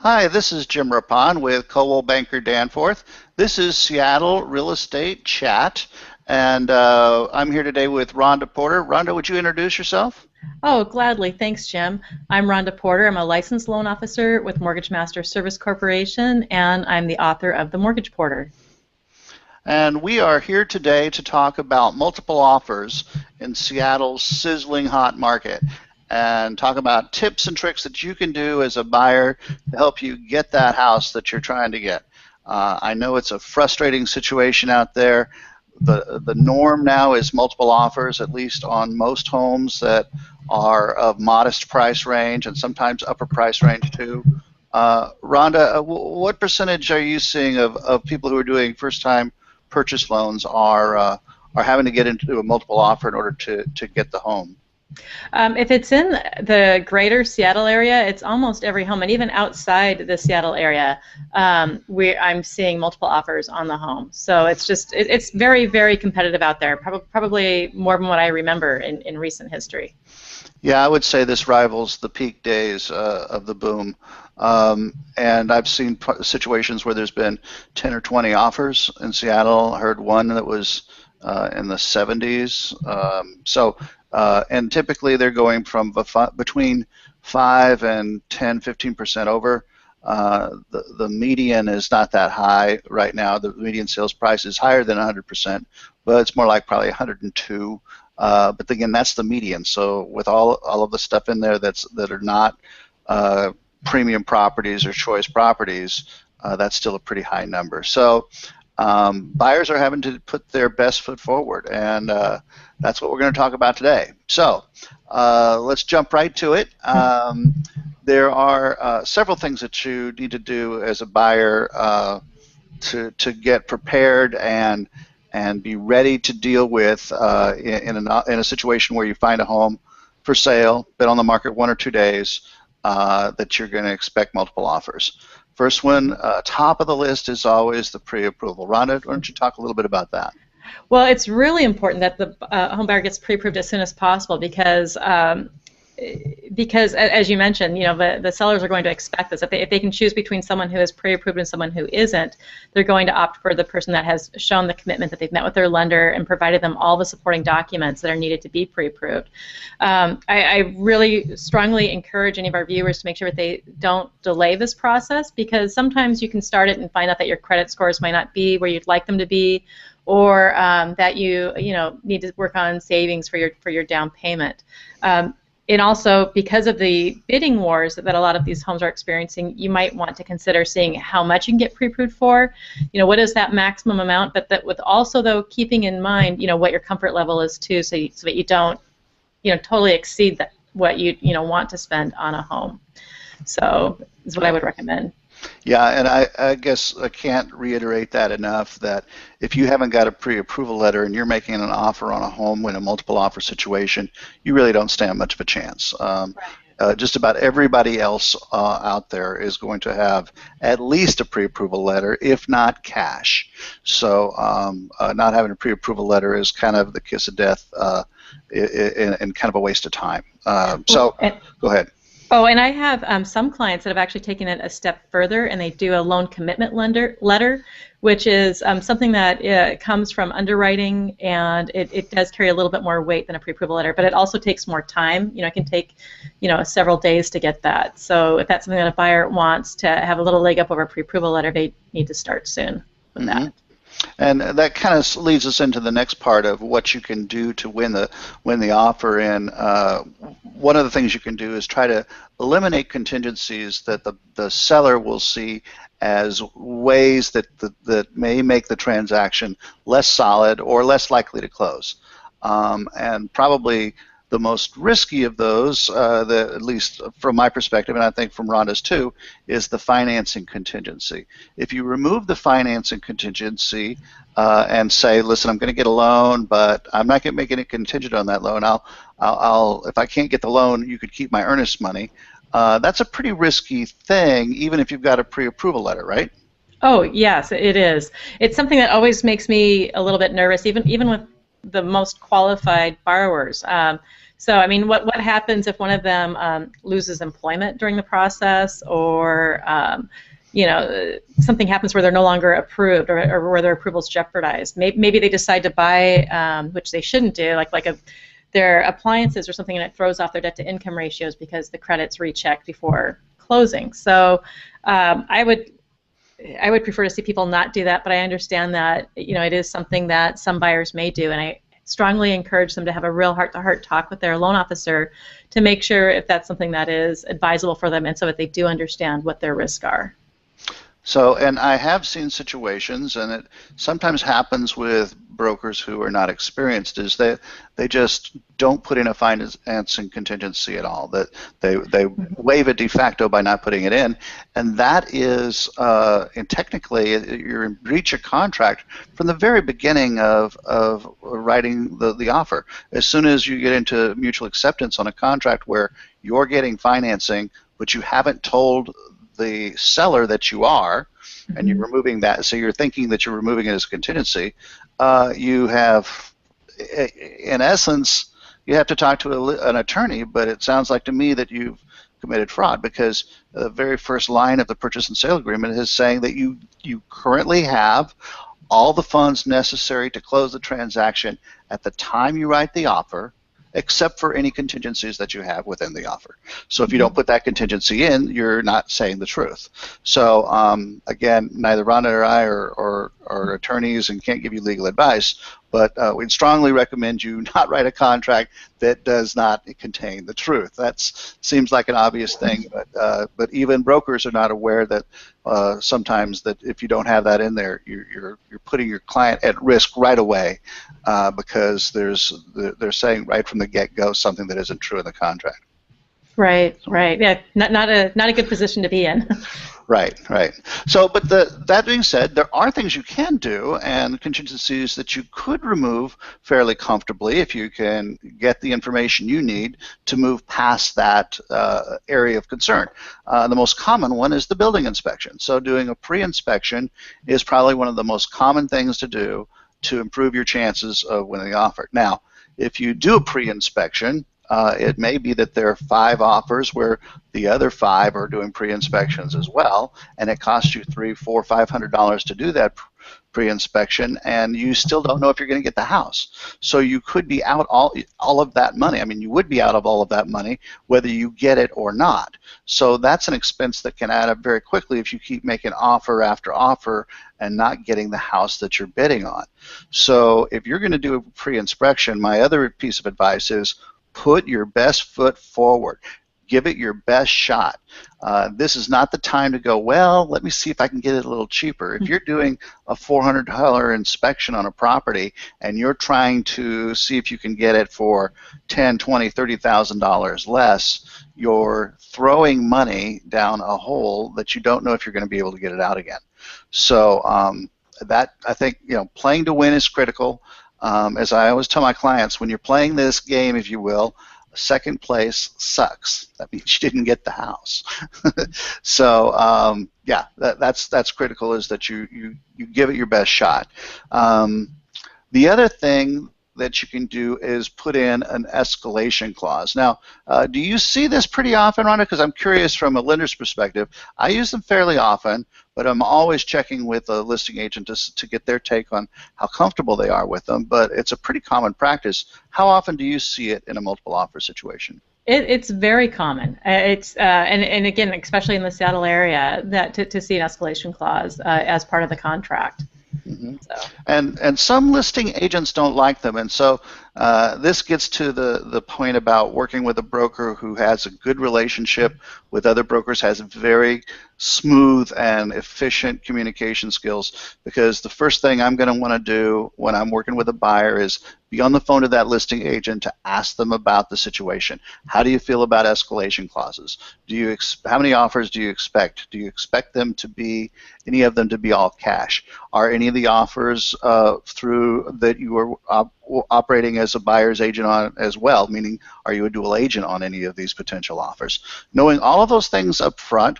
Hi, this is Jim Rapon with Coldwell Banker Danforth. This is Seattle Real Estate Chat, and I'm here today with Rhonda Porter. Rhonda, would you introduce yourself? Oh, gladly. Thanks, Jim. I'm Rhonda Porter. I'm a licensed loan officer with Mortgage Master Service Corporation, and I'm the author of The Mortgage Porter. And we are here today to talk about multiple offers in Seattle's sizzling hot market and talk about tips and tricks that you can do as a buyer to help you get that house that you're trying to get. I know it's a frustrating situation out there. The norm now is multiple offers, at least on most homes that are of modest price range and sometimes upper price range too. Rhonda, what percentage are you seeing of people who are doing first-time purchase loans are having to get into a multiple offer in order to get the home? If it's in the greater Seattle area, it's almost every home, and even outside the Seattle area, I'm seeing multiple offers on the home. So it's very, very competitive out there, probably more than what I remember in recent history. Yeah, I would say this rivals the peak days of the boom. And I've seen situations where there's been 10 or 20 offers in Seattle. I heard one that was in the 70s. And typically they're going from between 5 and 10, 15% over. The median is not that high right now. The median sales price is higher than 100%, but it's more like probably 102. But again, that's the median. So with all of the stuff in there that are not premium properties or choice properties, that's still a pretty high number. So buyers are having to put their best foot forward, and that's what we're going to talk about today. So let's jump right to it. There are several things that you need to do as a buyer to get prepared and be ready to deal with in a situation where you find a home for sale, been on the market 1 or 2 days, that you're going to expect multiple offers. First one, top of the list is always the pre-approval. Rhonda, why don't you talk a little bit about that? Well, it's really important that the home buyer gets pre-approved as soon as possible because as you mentioned, the sellers are going to expect this. If they can choose between someone who is pre-approved and someone who isn't, they're going to opt for the person that has shown the commitment that they've met with their lender and provided them all the supporting documents that are needed to be pre-approved. I really strongly encourage any of our viewers to make sure that they don't delay this process, because sometimes you can start it and find out that your credit scores might not be where you'd like them to be, or that you need to work on savings for your down payment. And also, because of the bidding wars that a lot of these homes are experiencing, you might want to consider seeing how much you can get pre-approved for. What is that maximum amount? But that with also, though, keeping in mind, what your comfort level is too, so that you don't, totally exceed what you want to spend on a home. So, is what I would recommend. Yeah, and I guess I can't reiterate that enough, that if you haven't got a pre-approval letter and you're making an offer on a home in a multiple offer situation, you really don't stand much of a chance. Just about everybody else out there is going to have at least a pre-approval letter, if not cash. So not having a pre-approval letter is kind of the kiss of death and kind of a waste of time. Go ahead. Oh, and I have some clients that have actually taken it a step further, and they do a loan commitment letter, which is something that comes from underwriting, and it does carry a little bit more weight than a pre-approval letter, but it also takes more time. It can take several days to get that. So if that's something that a buyer wants to have a little leg up over a pre-approval letter, they need to start soon with that. And that kind of leads us into the next part of what you can do to win the offer. And one of the things you can do is try to eliminate contingencies that the seller will see as ways that may make the transaction less solid or less likely to close. And probably the most risky of those, at least from my perspective, and I think from Rhonda's too, is the financing contingency. If you remove the financing contingency and say, listen, I'm going to get a loan, but I'm not going to make any contingent on that loan. If I can't get the loan, you could keep my earnest money. That's a pretty risky thing, even if you've got a pre-approval letter, right? Oh, yes, it is. It's something that always makes me a little bit nervous, even with the most qualified borrowers. So, I mean, what happens if one of them loses employment during the process, or something happens where they're no longer approved, or where their approval's jeopardized? Maybe they decide to buy, which they shouldn't do, their appliances or something, and it throws off their debt-to-income ratios because the credit's rechecked before closing. So, I would prefer to see people not do that, but I understand that it is something that some buyers may do, and I strongly encourage them to have a real heart-to-heart talk with their loan officer to make sure if that's something that is advisable for them, and so that they do understand what their risks are. So, and I have seen situations, and it sometimes happens with brokers who are not experienced, is that they just don't put in a financing contingency at all. That they waive it de facto by not putting it in, and that is, and technically, you're in breach of contract from the very beginning of writing the offer. As soon as you get into mutual acceptance on a contract where you're getting financing, but you haven't told the seller that you are, and you're removing that, so you're thinking that you're removing it as a contingency, you have, in essence, you have to talk to an attorney, but it sounds like to me that you've committed fraud, because the very first line of the purchase and sale agreement is saying that you currently have all the funds necessary to close the transaction at the time you write the offer, except for any contingencies that you have within the offer. So if you don't put that contingency in, you're not saying the truth. So again, neither Rhonda or I are attorneys and can't give you legal advice, but we'd strongly recommend you not write a contract that does not contain the truth. That seems like an obvious thing, but even brokers are not aware that sometimes that if you don't have that in there, you're putting your client at risk right away, because they're saying right from the get-go something that isn't true in the contract. Right. Yeah, not a good position to be in. Right. So, but that being said, there are things you can do and contingencies that you could remove fairly comfortably if you can get the information you need to move past that area of concern. The most common one is the building inspection. So doing a pre-inspection is probably one of the most common things to do to improve your chances of winning the offer. Now, if you do a pre-inspection, it may be that there are 5 offers where the other 5 are doing pre-inspections as well, and it costs you $300, $400, $500 to do that pre-inspection, and you still don't know if you're going to get the house. So you could be out all of that money. I mean, you would be out of all of that money whether you get it or not. So that's an expense that can add up very quickly if you keep making offer after offer and not getting the house that you're bidding on. So if you're going to do a pre-inspection, my other piece of advice is put your best foot forward. Give it your best shot. This is not the time to go, well, let me see if I can get it a little cheaper. If you're doing a $400 inspection on a property and you're trying to see if you can get it for $10,000, $20,000, $30,000 less, you're throwing money down a hole that you don't know if you're going to be able to get it out again. So that, I think, playing to win is critical. As I always tell my clients, when you're playing this game, if you will, second place sucks. That means you didn't get the house. So yeah, that's critical, is that you give it your best shot. The other thing that you can do is put in an escalation clause. Now, do you see this pretty often, Rhonda? Because I'm curious from a lender's perspective. I use them fairly often, but I'm always checking with a listing agent to get their take on how comfortable they are with them. But it's a pretty common practice. How often do you see it in a multiple offer situation? It's very common. And again, especially in the Seattle area, that to see an escalation clause as part of the contract. Mm-hmm. So. And some listing agents don't like them, and so this gets to the point about working with a broker who has a good relationship with other brokers, has very smooth and efficient communication skills, because the first thing I'm going to want to do when I'm working with a buyer is be on the phone to that listing agent to ask them about the situation. How do you feel about escalation clauses? How many offers do you expect? Do you expect them to be, any of them to be all cash? Are any of the offers through that you are operating as a buyer's agent on as well, meaning are you a dual agent on any of these potential offers? Knowing all of those things up front,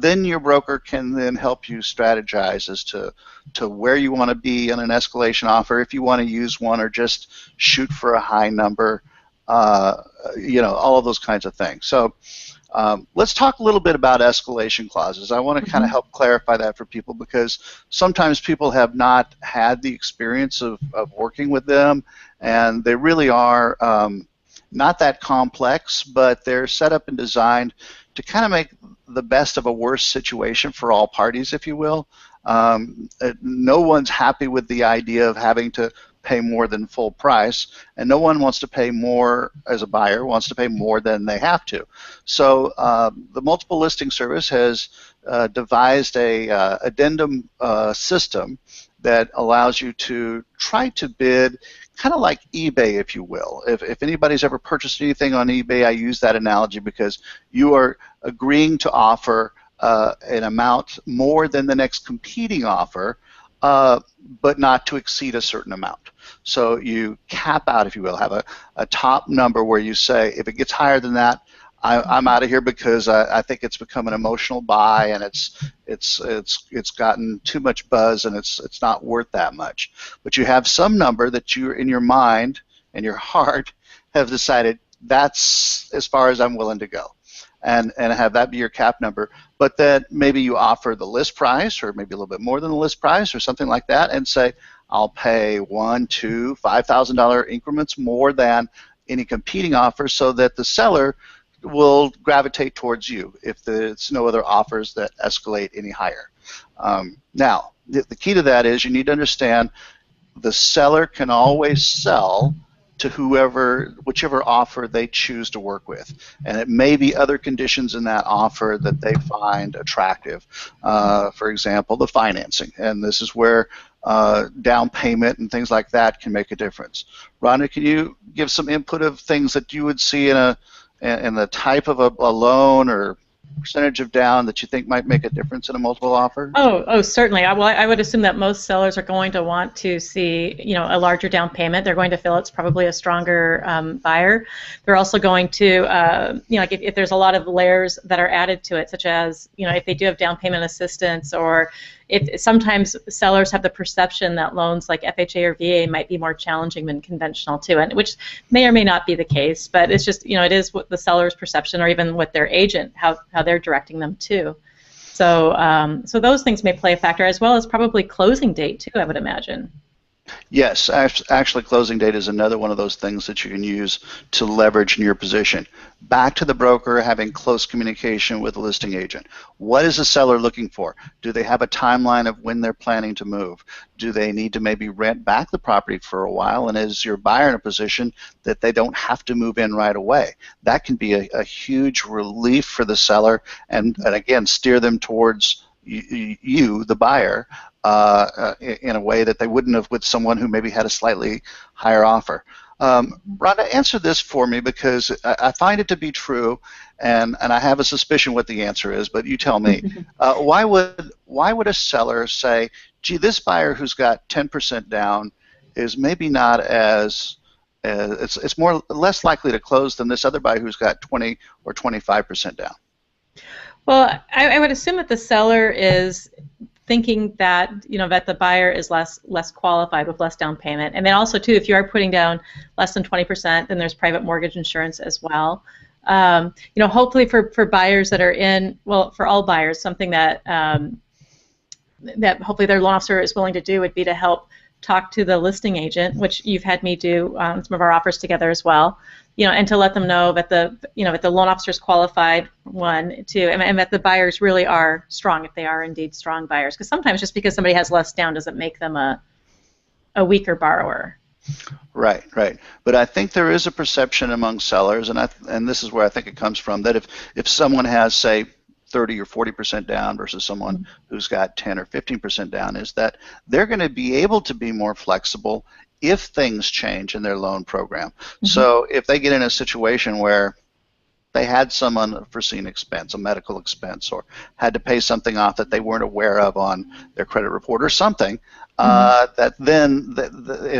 then your broker can then help you strategize as to where you want to be on an escalation offer, if you want to use one or just shoot for a high number. uh, all of those kinds of things. So let's talk a little bit about escalation clauses. I want to kind of Mhm. help clarify that for people because sometimes people have not had the experience of working with them, and they really are not that complex, but they're set up and designed to kind of make the best of a worse situation for all parties, if you will. No one's happy with the idea of having to pay more than full price, and no one wants to pay more as a buyer, wants to pay more than they have to. So the multiple listing service has devised a addendum system that allows you to try to bid kind of like eBay, if you will. If anybody's ever purchased anything on eBay, I use that analogy because you are agreeing to offer an amount more than the next competing offer, but not to exceed a certain amount. So you cap out, if you will, have a top number where you say, if it gets higher than that, I'm out of here because I think it's become an emotional buy and it's gotten too much buzz and it's not worth that much. But you have some number that you in your mind and your heart have decided that's as far as I'm willing to go, and have that be your cap number. But then maybe you offer the list price or maybe a little bit more than the list price or something like that, and say I'll pay $1, $2, $5,000 increments more than any competing offer, so that the seller will gravitate towards you if there's no other offers that escalate any higher. Now, the key to that is you need to understand the seller can always sell to whichever offer they choose to work with. And it may be other conditions in that offer that they find attractive. For example, the financing. And this is where down payment and things like that can make a difference. Rhonda, can you give some input of things that you would see in the type of a loan or percentage of down that you think might make a difference in a multiple offer? Oh, certainly. I would assume that most sellers are going to want to see, a larger down payment. They're going to feel it's probably a stronger buyer. They're also going to, like if there's a lot of layers that are added to it, such as, if they do have down payment assistance, or if sometimes sellers have the perception that loans like FHA or VA might be more challenging than conventional too, and which may or may not be the case, but it's just, it is what the seller's perception, or even with their agent, how they're directing them too. So those things may play a factor, as well as probably closing date too, I would imagine. Yes, actually closing date is another one of those things that you can use to leverage in your position. Back to the broker, having close communication with the listing agent. What is the seller looking for? Do they have a timeline of when they're planning to move? Do they need to maybe rent back the property for a while? And is your buyer in a position that they don't have to move in right away? That can be a huge relief for the seller, and again, steer them towards you, the buyer, in a way that they wouldn't have with someone who maybe had a slightly higher offer. Rhonda, answer this for me, because I find it to be true, and I have a suspicion what the answer is, but you tell me. Why would a seller say, gee, this buyer who's got 10% down is maybe not as it's less likely to close than this other buyer who's got 20 or 25% down? Well, I would assume that the seller is thinking that that the buyer is less qualified with less down payment, and then also too, if you are putting down less than 20%, then there's private mortgage insurance as well. Hopefully for buyers that are in, well, for all buyers, something that that hopefully their loan officer is willing to do would be to help talk to the listing agent, which you've had me do some of our offers together as well, and to let them know that that the loan officer is qualified, one, two, and that the buyers really are strong, if they are indeed strong buyers. Because sometimes just because somebody has less down doesn't make them a weaker borrower. Right, right. But I think there is a perception among sellers, and this is where I think it comes from, that if someone has, say, 30 or 40% down versus someone who's got 10 or 15% down, is that they're going to be able to be more flexible if things change in their loan program. So if they get in a situation where they had some unforeseen expense, a medical expense, or had to pay something off that they weren't aware of on their credit report or something, that then,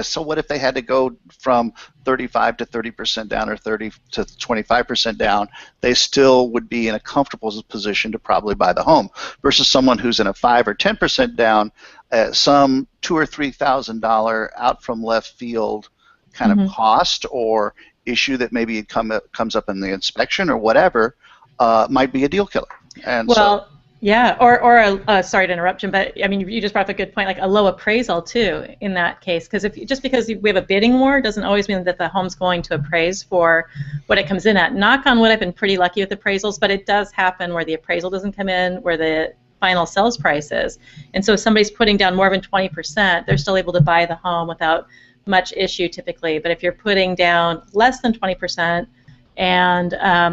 so what if they had to go from 35 to 30% down, or 30 to 25% down? They still would be in a comfortable position to probably buy the home, versus someone who's in a 5 or 10% down, some $2,000 or $3,000 out from left field kind of cost or issue that maybe comes up in the inspection or whatever might be a deal killer. And well, yeah, or sorry to interrupt, Jim, but I mean, you just brought up a good point, like a low appraisal too in that case, because if just because we have a bidding war doesn't always mean that the home's going to appraise for what it comes in at. Knock on wood, I've been pretty lucky with appraisals, but it does happen where the appraisal doesn't come in where the final sales price is, and so if somebody's putting down more than 20%, they're still able to buy the home without much issue typically. But if you're putting down less than 20%, and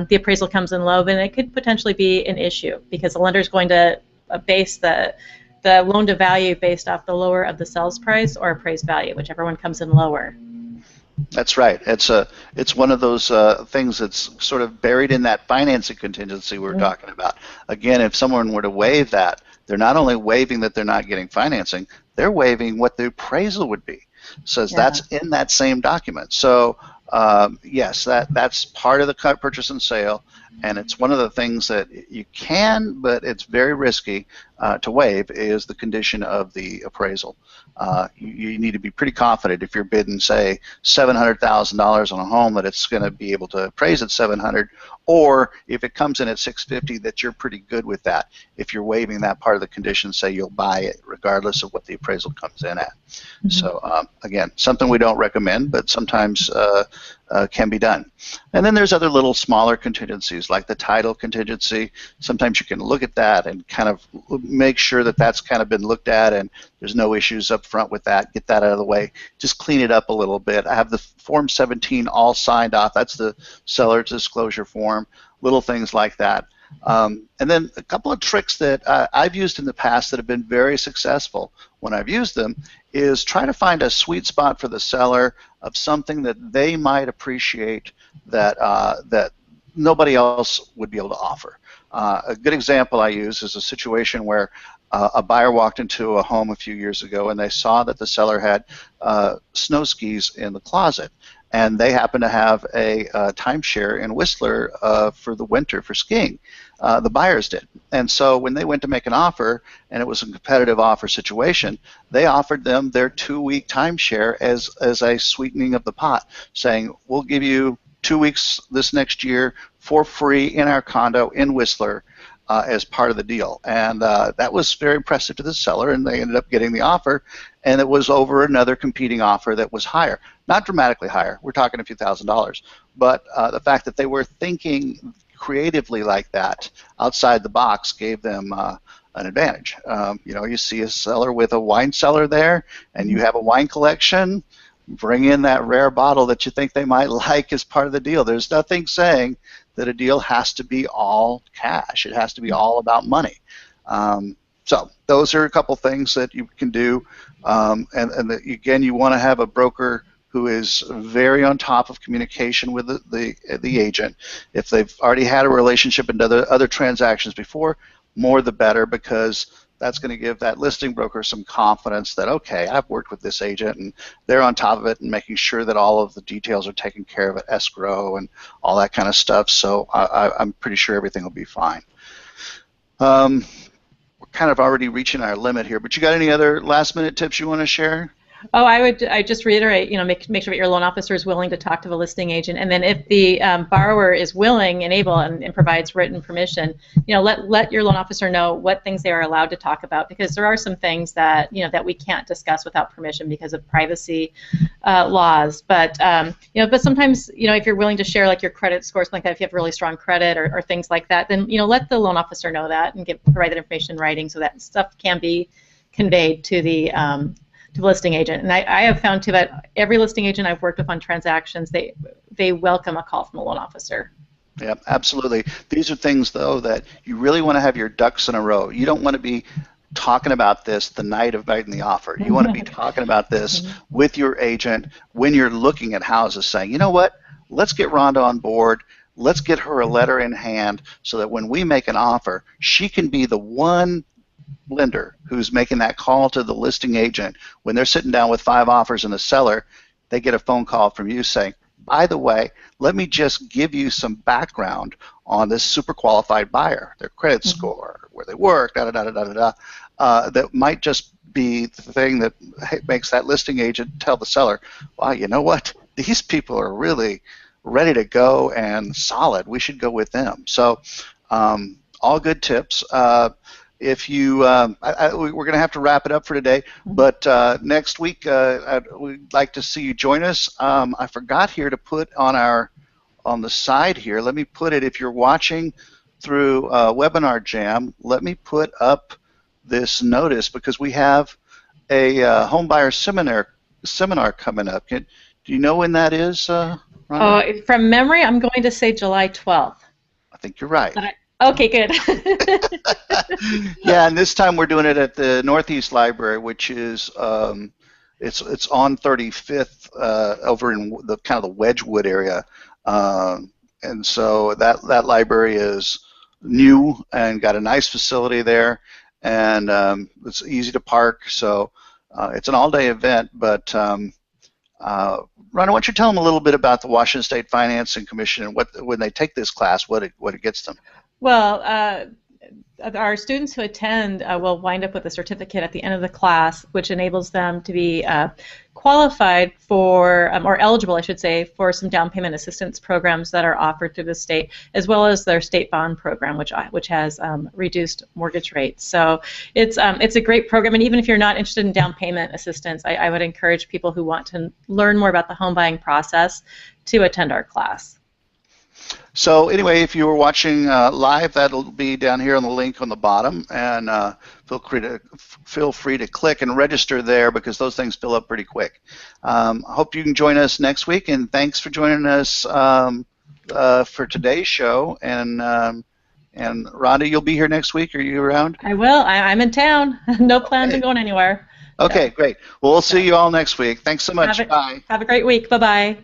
the appraisal comes in low, then it could potentially be an issue because the lender is going to base the loan to value based off the lower of the sales price or appraised value, whichever one comes in lower. That's right. It's one of those things that's sort of buried in that financing contingency we're talking about. Again, if someone were to waive that, they're not only waiving that they're not getting financing, they're waiving what the appraisal would be. So that's in that same document. So yes, that's part of the purchase and sale, and it's one of the things that you can, but it's very risky to waive, is the condition of the appraisal. You need to be pretty confident if you're bidding, say, $700,000 on a home that it's going to be able to appraise at 700, or if it comes in at 650, that you're pretty good with that. If you're waiving that part of the condition, say you'll buy it regardless of what the appraisal comes in at. So again, something we don't recommend, but sometimes can be done. And then there's other little smaller contingencies like the title contingency. Sometimes you can look at that and kind of make sure that that's kind of been looked at and there's no issues up front with that. Get that out of the way. Just clean it up a little bit. I have the Form 17 all signed off. That's the seller disclosure form. Little things like that. And then a couple of tricks that I've used in the past that have been very successful when I've used them is try to find a sweet spot for the seller of something that they might appreciate that that nobody else would be able to offer. A good example I use is a situation where a buyer walked into a home a few years ago and they saw that the seller had snow skis in the closet, and they happened to have a timeshare in Whistler for the winter for skiing. The buyers did. And so when they went to make an offer, and it was a competitive offer situation, they offered them their 2-week timeshare as a sweetening of the pot, saying, we'll give you 2 weeks this next year for free in our condo in Whistler as part of the deal. And that was very impressive to the seller, and they ended up getting the offer, and it was over another competing offer that was higher. Not dramatically higher. We're talking a few $1,000s. But the fact that they were thinking creatively like that, outside the box, gave them an advantage. You know, you see a seller with a wine cellar there, and you have a wine collection, bring in that rare bottle that you think they might like as part of the deal. There's nothing saying that a deal has to be all cash. It has to be all about money. So those are a couple things that you can do. Again, you want to have a broker who is very on top of communication with the agent. If they've already had a relationship and other transactions before, more the better, because that's going to give that listing broker some confidence that, okay, I've worked with this agent and they're on top of it and making sure that all of the details are taken care of at escrow and all that kind of stuff. So I'm pretty sure everything will be fine. We're kind of already reaching our limit here, but you got any other last minute tips you want to share? Oh, I just reiterate, make sure that your loan officer is willing to talk to the listing agent, and then if the borrower is willing and able and provides written permission, let your loan officer know what things they are allowed to talk about, because there are some things that that we can't discuss without permission because of privacy laws. But but sometimes if you're willing to share like your credit score, something like that, if you have really strong credit or things like that, then let the loan officer know that and provide that information in writing so that stuff can be conveyed to the listing agent. And I have found too that every listing agent I've worked with on transactions, they welcome a call from a loan officer. Yeah, absolutely. These are things though that you really want to have your ducks in a row. You don't want to be talking about this the night of writing the offer. You want to be talking about this with your agent when you're looking at houses, saying, you know what, let's get Rhonda on board. Let's get her a letter in hand so that when we make an offer, she can be the one lender who's making that call to the listing agent. When they're sitting down with 5 offers and the seller, they get a phone call from you saying, by the way, let me just give you some background on this super qualified buyer, their credit score, where they work, that might just be the thing that makes that listing agent tell the seller, wow, you know what, these people are really ready to go and solid. We should go with them. So, all good tips. If you, we're going to have to wrap it up for today, but next week we'd like to see you join us. I forgot here to put on the side here. Let me put it. If you're watching through Webinar Jam, let me put up this notice because we have a homebuyer seminar coming up. Do you know when that is, Rhonda? From memory, I'm going to say July 12th. I think you're right. Okay, good. Yeah, and this time we're doing it at the Northeast Library, which is it's on 35th over in the kind of the Wedgwood area, and so that library is new and got a nice facility there, and it's easy to park. So it's an all-day event, but Ron, why don't you tell them a little bit about the Washington State Financing Commission and when they take this class, what it gets them? Well, our students who attend will wind up with a certificate at the end of the class, which enables them to be qualified for, or eligible, I should say, for some down payment assistance programs that are offered through the state, as well as their state bond program, which has reduced mortgage rates. So it's a great program, and even if you're not interested in down payment assistance, I would encourage people who want to learn more about the home buying process to attend our class. So anyway, if you were watching live, that'll be down here on the link on the bottom, and feel free to click and register there because those things fill up pretty quick. Hope you can join us next week, and thanks for joining us for today's show. And Rhonda, you'll be here next week. Are you around? I will. I'm in town. No plans on going anywhere. Okay, great. Well, we'll see you all next week. Thanks so much. Bye. Have a great week. Bye-bye.